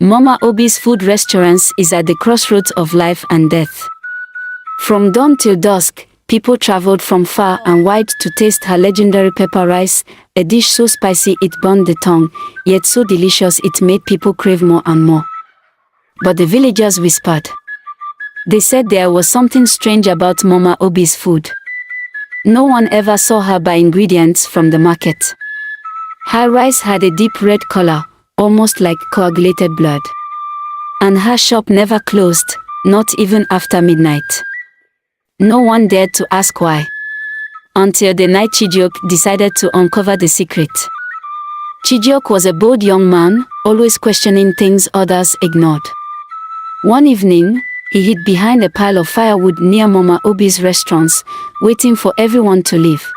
Mama Obi's food restaurants is at the crossroads of life and death. From dawn till dusk, people traveled from far and wide to taste her legendary pepper rice, a dish so spicy it burned the tongue, yet so delicious it made people crave more and more. But the villagers whispered. They said there was something strange about Mama Obi's food. No one ever saw her buy ingredients from the market. Her rice had a deep red color, almost like coagulated blood. And her shop never closed, not even after midnight. No one dared to ask why. Until the night Chijioke decided to uncover the secret. Chijioke was a bold young man, always questioning things others ignored. One evening, he hid behind a pile of firewood near Mama Obi's restaurants, waiting for everyone to leave.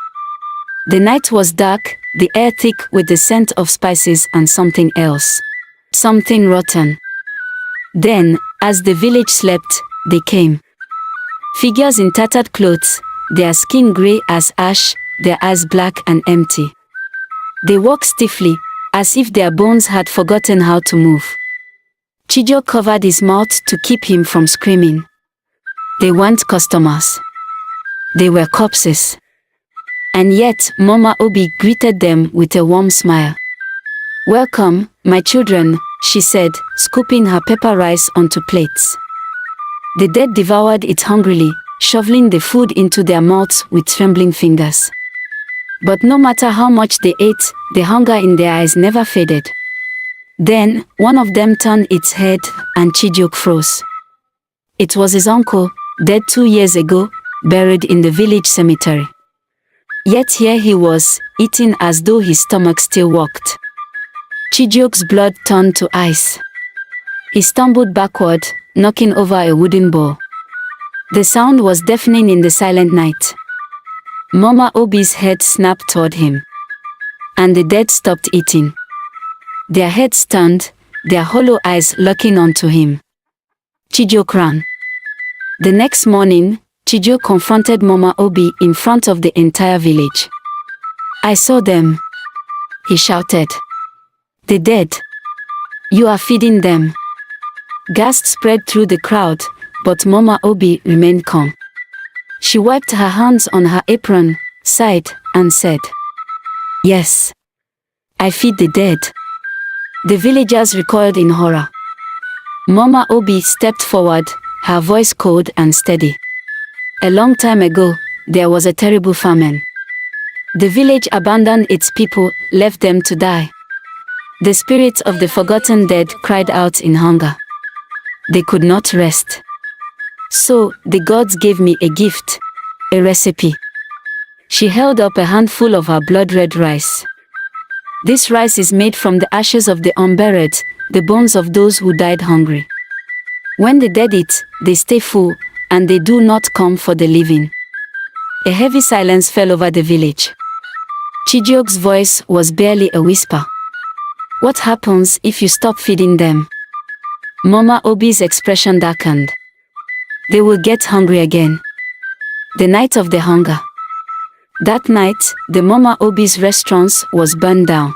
The night was dark, the air thick with the scent of spices and something else. Something rotten. Then, as the village slept, they came. Figures in tattered clothes, their skin grey as ash, their eyes black and empty. They walked stiffly, as if their bones had forgotten how to move. Chijioke covered his mouth to keep him from screaming. They weren't customers. They were corpses. And yet, Mama Obi greeted them with a warm smile. "Welcome, my children," she said, scooping her pepper rice onto plates. The dead devoured it hungrily, shoveling the food into their mouths with trembling fingers. But no matter how much they ate, the hunger in their eyes never faded. Then, one of them turned its head, and Chijioke froze. It was his uncle, dead 2 years ago, buried in the village cemetery. Yet here he was, eating as though his stomach still worked. Chijioke's blood turned to ice. He stumbled backward, knocking over a wooden bowl. The sound was deafening in the silent night. Mama Obi's head snapped toward him. And the dead stopped eating. Their heads turned, their hollow eyes locking onto him. Chijioke ran. The next morning, Chijioke confronted Mama Obi in front of the entire village. "I saw them," he shouted. "The dead. You are feeding them." Gasps spread through the crowd, but Mama Obi remained calm. She wiped her hands on her apron, sighed, and said, "Yes. I feed the dead." The villagers recoiled in horror. Mama Obi stepped forward, her voice cold and steady. "A long time ago, there was a terrible famine. The village abandoned its people, left them to die. The spirits of the forgotten dead cried out in hunger. They could not rest. So, the gods gave me a gift, a recipe." She held up a handful of her blood-red rice. "This rice is made from the ashes of the unburied, the bones of those who died hungry. When the dead eat, they stay full, and they do not come for the living." A heavy silence fell over the village. Chijioke's voice was barely a whisper. "What happens if you stop feeding them?" Mama Obi's expression darkened. "They will get hungry again." The night of the hunger. That night, the Mama Obi's restaurants was burned down.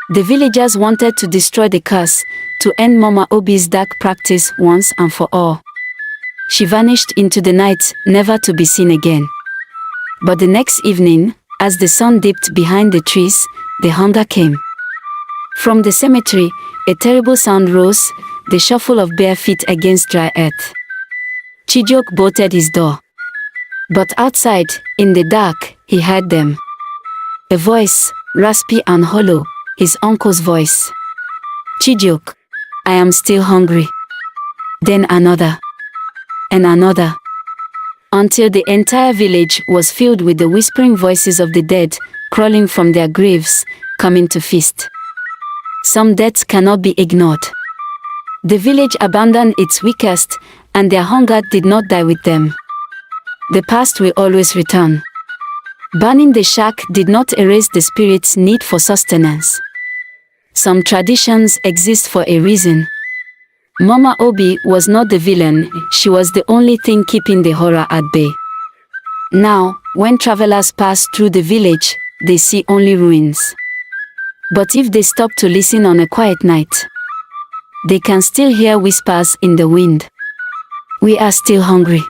The villagers wanted to destroy the curse, to end Mama Obi's dark practice once and for all. She vanished into the night, never to be seen again. But the next evening, as the sun dipped behind the trees, the hunger came. From the cemetery, a terrible sound rose, the shuffle of bare feet against dry earth. Chijioke bolted his door. But outside, in the dark, he heard them. A voice, raspy and hollow, his uncle's voice. "Chijioke, I am still hungry." Then another. And another. Until the entire village was filled with the whispering voices of the dead, crawling from their graves, coming to feast. Some deaths cannot be ignored. The village abandoned its weakest, and their hunger did not die with them. The past will always return. Burning the shack did not erase the spirit's need for sustenance. Some traditions exist for a reason. Mama Obi was not the villain, she was the only thing keeping the horror at bay. Now, when travelers pass through the village, they see only ruins. But if they stop to listen on a quiet night, they can still hear whispers in the wind. We are still hungry.